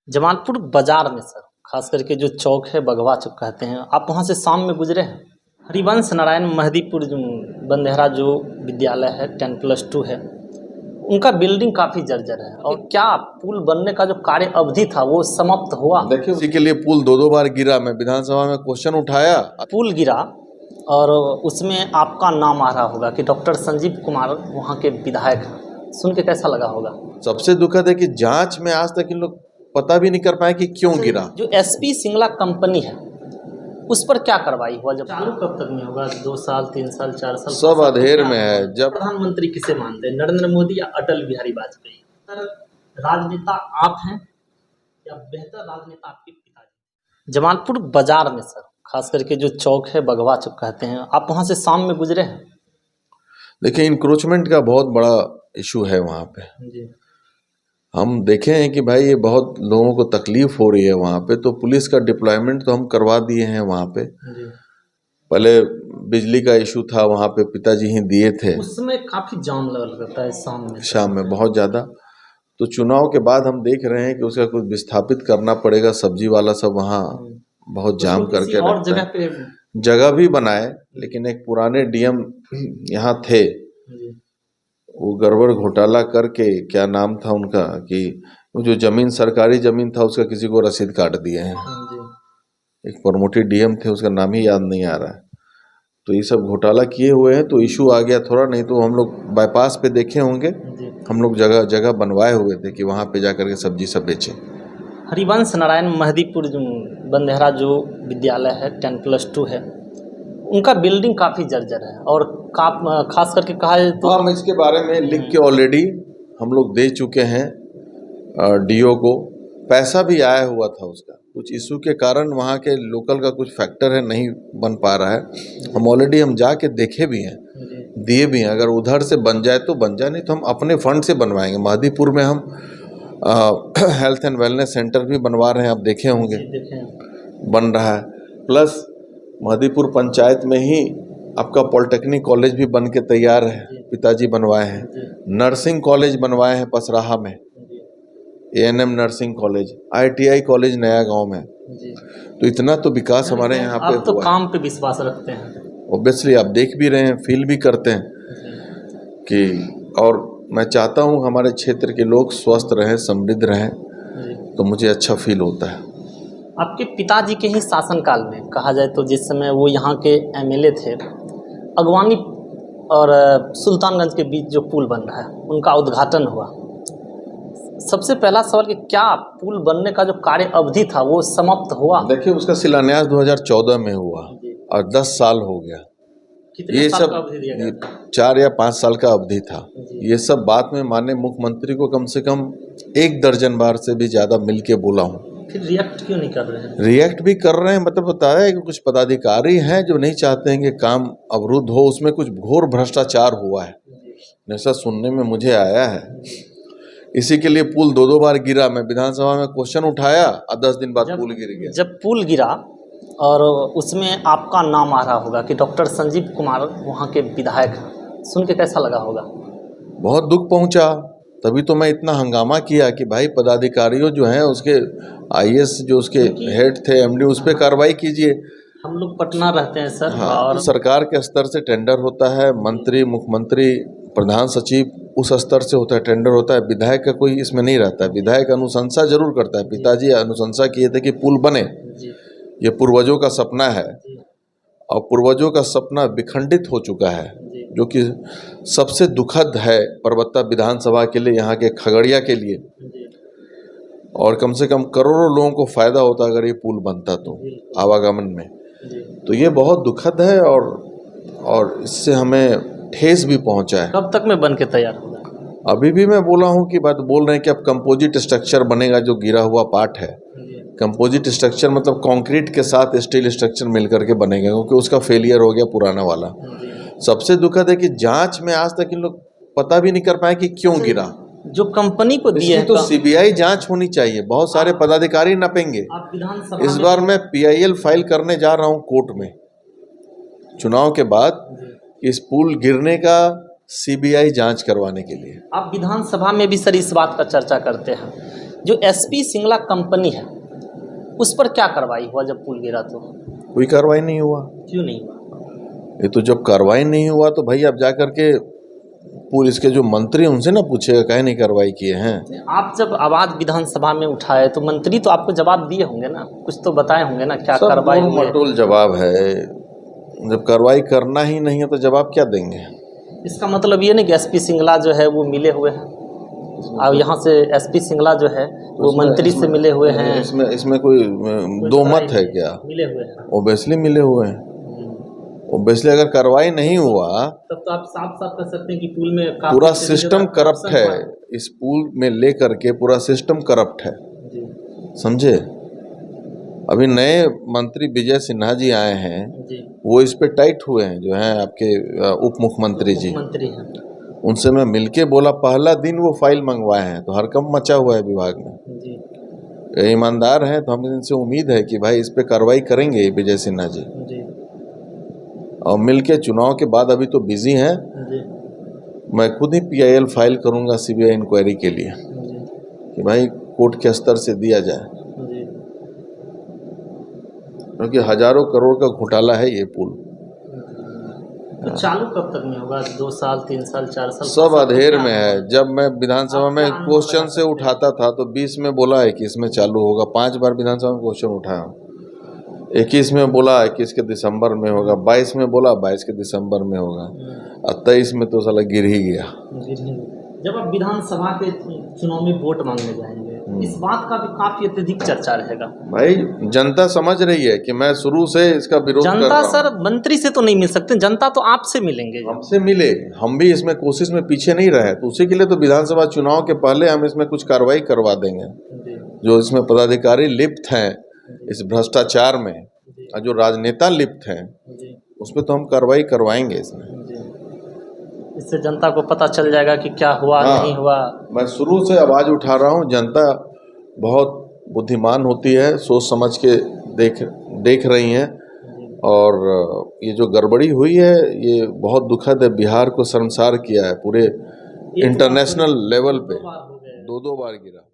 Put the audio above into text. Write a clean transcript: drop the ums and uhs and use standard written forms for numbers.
जमालपुर बाजार में सर, खास करके जो चौक है बगवा चौक कहते हैं, आप वहाँ से शाम में गुजरे हैं? हरिवंश नारायण महदीपुर जो बंदेहरा जो विद्यालय है 10+2 है, उनका बिल्डिंग काफ़ी जर्जर है। और क्या पुल बनने का जो कार्य अवधि था वो समाप्त हुआ? देखिए, उसी के लिए पुल दो बार गिरा। मैं विधानसभा में क्वेश्चन उठाया, पुल गिरा और उसमें आपका नाम आ रहा होगा कि डॉक्टर संजीव कुमार वहाँ के विधायक हैं। सुन के कैसा लगा होगा? सबसे दुखद है कि जांच में आज तक इन लोग पता भी नहीं कर पाए कि क्यों गिरा। जो एसपी सिंगला कंपनी है उस पर क्या कार्रवाई हुआ? जब चालू कब तक नहीं होगा? 2 साल, 3 साल, 4 साल, सब अधेर में है। जब प्रधानमंत्री किसे मानते हैं, नरेंद्र मोदी या अटल बिहारी वाजपेयी? राजनेता आप हैं या बेहतर राजनेता आपके पिताजी? जमालपुर बाजार में सर, खास करके जो चौक है बगवा चौक कहते हैं, आप वहाँ से शाम में गुजरे हैं? देखिए, इंक्रोचमेंट का बहुत बड़ा इशू है वहाँ पे। जी हम देखे हैं कि भाई ये बहुत लोगों को तकलीफ हो रही है वहाँ पे, तो पुलिस का डिप्लॉयमेंट तो हम करवा दिए हैं वहाँ पे। जी। पहले बिजली का इशू था वहाँ पे, पिताजी ही दिए थे। उसमें काफी जाम लगल रहता है शाम में बहुत ज़्यादा। तो चुनाव के बाद हम देख रहे हैं कि उसका कुछ विस्थापित करना पड़ेगा। सब्जी वाला सब वहाँ बहुत जाम करके और रखता जगह है। पे जगह भी बनाए, लेकिन एक पुराने डीएम यहाँ थे, जी। वो गड़बड़ घोटाला करके, क्या नाम था उनका, कि वो जो जमीन सरकारी जमीन था उसका किसी को रसीद काट दिए हैं। जी। एक प्रमोटेड डीएम थे, उसका नाम ही याद नहीं आ रहा है। तो ये सब घोटाला किए हुए हैं, तो इशू आ गया थोड़ा। नहीं तो हम लोग बाईपास पे देखे होंगे, जी। हम लोग जगह जगह बनवाए हुए थे कि वहाँ पे जाकर के सब्जी सब बेचें। हरिवंश नारायण महदीपुर जो बंदेहरा जो विद्यालय है 10+2 है, उनका बिल्डिंग काफ़ी जर्जर है और खास करके कहा जाए तो हम इसके बारे में लिख के ऑलरेडी हम लोग दे चुके हैं डीओ को। पैसा भी आया हुआ था उसका, कुछ इशू के कारण वहाँ के लोकल का कुछ फैक्टर है, नहीं बन पा रहा है। हम ऑलरेडी हम जाके देखे भी हैं, दिए भी हैं। अगर उधर से बन जाए तो बन जाए, नहीं तो हम अपने फंड से बनवाएंगे। महदीपुर में हम हेल्थ एंड वेलनेस सेंटर भी बनवा रहे हैं, आप देखे होंगे, बन रहा है। प्लस महदीपुर पंचायत में ही आपका पॉलिटेक्निक कॉलेज भी बन के तैयार है, पिताजी बनवाए हैं। नर्सिंग कॉलेज बनवाए हैं पसराहा में, ANM nursing college, ITI college नया गांव में। तो इतना तो विकास हमारे यहाँ पे आप तो हुआ काम पे विश्वास रखते हैं। ऑब्वियसली आप देख भी रहे हैं, फील भी करते हैं कि, और मैं चाहता हूँ हमारे क्षेत्र के लोग स्वस्थ रहें, समृद्ध रहें, तो मुझे अच्छा फील होता है। आपके पिताजी के ही शासनकाल में कहा जाए तो, जिस समय वो यहाँ के एमएलए थे, अगवानी और सुल्तानगंज के बीच जो पुल बन रहा है उनका उद्घाटन हुआ। सबसे पहला सवाल कि क्या पुल बनने का जो कार्य अवधि था वो समाप्त हुआ? देखिए, उसका शिलान्यास 2014 में हुआ और 10 साल हो गया। ये सब 4 या 5 साल का अवधि था। ये सब बात में माननीय मुख्यमंत्री को कम से कम 1 दर्जन बार से भी ज़्यादा मिल के बोला हूँ। फिर रिएक्ट क्यों नहीं कर रहे हैं? रिएक्ट भी कर रहे हैं, मतलब बताया है कि कुछ पदाधिकारी हैं जो नहीं चाहते हैं कि काम अवरुद्ध हो, उसमें कुछ घोर भ्रष्टाचार हुआ है, ऐसा सुनने में मुझे आया है। इसी के लिए पुल 2 बार गिरा। मैं विधानसभा में क्वेश्चन उठाया और 10 दिन बाद पुल गिर गया। जब पुल गिरा और उसमें आपका नाम आ रहा होगा कि डॉक्टर संजीव कुमार वहाँ के विधायक हैं, सुन के कैसा लगा होगा? बहुत दुख पहुँचा, तभी तो मैं इतना हंगामा किया कि भाई पदाधिकारियों जो हैं, उसके आईएएस जो उसके हेड थे, एमडी, उस पर कार्रवाई कीजिए। हम लोग पटना रहते हैं सर। हाँ, और तो सरकार के स्तर से टेंडर होता है, मंत्री, मुख्यमंत्री, प्रधान सचिव, उस स्तर से होता है, टेंडर होता है। विधायक का कोई इसमें नहीं रहता है। विधायक अनुशंसा जरूर करता है। पिताजी अनुशंसा किए थे कि पुल बने, ये पूर्वजों का सपना है और पूर्वजों का सपना विखंडित हो चुका है, जो कि सबसे दुखद है परबत्ता विधानसभा के लिए, यहाँ के खगड़िया के लिए। और कम से कम करोड़ों लोगों को फायदा होता अगर ये पुल बनता तो आवागमन में। तो ये बहुत दुखद है और इससे हमें ठेस भी पहुंचा है। कब तक में बन के तैयार होगा? अभी भी मैं बोला हूं कि बात बोल रहे हैं कि अब कंपोजिट स्ट्रक्चर बनेगा, जो गिरा हुआ पार्ट है। कंपोजिट स्ट्रक्चर मतलब कंक्रीट के साथ स्टील स्ट्रक्चर मिलकर के बनेगा, क्योंकि उसका फेलियर हो गया पुराना वाला। सबसे दुखद है कि जांच में आज तक इन लोग पता भी नहीं कर पाए कि क्यों गिरा। जो कंपनी को दिए हैं तो सीबीआई जांच होनी चाहिए। बहुत सारे पदाधिकारी नपेंगे। इस बार मैं पीआईएल फाइल करने जा रहा हूं कोर्ट में चुनाव के बाद, इस पुल गिरने का सीबीआई जांच करवाने के लिए। आप विधानसभा में भी सर इस बात का चर्चा करते हैं जो एसपी सिंगला कंपनी है उस पर क्या कार्रवाई हुआ जब पुल गिरा तो? कोई कार्रवाई नहीं हुआ। क्यों नहीं हुआ? ये तो जब कार्रवाई नहीं हुआ तो भाई अब जा करके पुलिस के जो मंत्री उनसे ना पूछेगा काहे नहीं कार्रवाई किए हैं। आप जब आवाज विधानसभा में उठाए तो मंत्री तो आपको जवाब दिए होंगे ना, कुछ तो बताए होंगे ना क्या कार्रवाई हुई है? मटोल जवाब है, जब कार्रवाई करना ही नहीं है तो जवाब क्या देंगे? इसका मतलब ये नहीं कि एसपी सिंगला जो है वो मिले हुए हैं, और यहाँ से एसपी सिंगला जो है वो मंत्री से मिले हुए हैं? इसमें कोई दो मत है क्या? मिले हुए हैं, ओबियसली मिले हुए हैं। ओबियसली अगर कार्रवाई नहीं हुआ तब तो आप साफ साफ कह सकते हैं कि पुल में काफी पूरा सिस्टम करप्ट है। इस पुल में लेकर के पूरा सिस्टम करप्ट है, समझे। अभी नए मंत्री विजय सिन्हा जी आए हैं जी, वो इस पे टाइट हुए हैं, जो हैं आपके उप मुख्यमंत्री जी, मंत्री हैं उनसे मैं मिलके बोला, पहला दिन वो फाइल मंगवाए हैं तो हरकंप मचा हुआ है विभाग में जी, ये ईमानदार हैं तो हमें इनसे उम्मीद है कि भाई इस पे कार्रवाई करेंगे विजय सिन्हा जी। और मिलके चुनाव के बाद अभी तो बिजी हैं, मैं खुद ही PIL फाइल करूंगा CBI इंक्वायरी के लिए कि भाई कोर्ट के स्तर से दिया जाए, क्योंकि हजारों करोड़ का घोटाला है ये पुल। तो चालू कब तक में होगा? 2 साल, 3 साल, 4 साल? सब अधेर में है। जब मैं विधानसभा में क्वेश्चन से उठाता था तो 20 में बोला 21 में चालू होगा। 5 बार विधानसभा में क्वेश्चन उठाया, 21 में बोला 21 के दिसंबर में होगा, 22 में बोला 22 के दिसंबर में होगा, और 23 में तो साला गिर ही गया। जब आप विधानसभा के चुनाव में वोट मांगने जाएंगे इस बात का भी काफी अत्यधिक चर्चा रहेगा। भाई जनता समझ रही है कि मैं शुरू से इसका विरोध कर रहा हूं। जनता सर मंत्री से तो नहीं मिल सकते, जनता तो आपसे मिलेंगे। हमसे मिले, हम भी इसमें कोशिश में पीछे नहीं रहे, तो उसी के लिए तो विधानसभा चुनाव के पहले हम इसमें कुछ कार्रवाई करवा देंगे। जो इसमें पदाधिकारी लिप्त हैं इस भ्रष्टाचार में और जो राजनेता लिप्त हैं उस पर तो हम कार्रवाई करवाएंगे इसमें। इससे जनता को पता चल जाएगा कि क्या हुआ नहीं हुआ। मैं शुरू से आवाज़ उठा रहा हूँ, जनता बहुत बुद्धिमान होती है, सोच समझ के देख रही हैं, और ये जो गड़बड़ी हुई है ये बहुत दुखद है, बिहार को शर्मसार किया है, पूरे इंटरनेशनल लेवल पे 2 बार गिरा।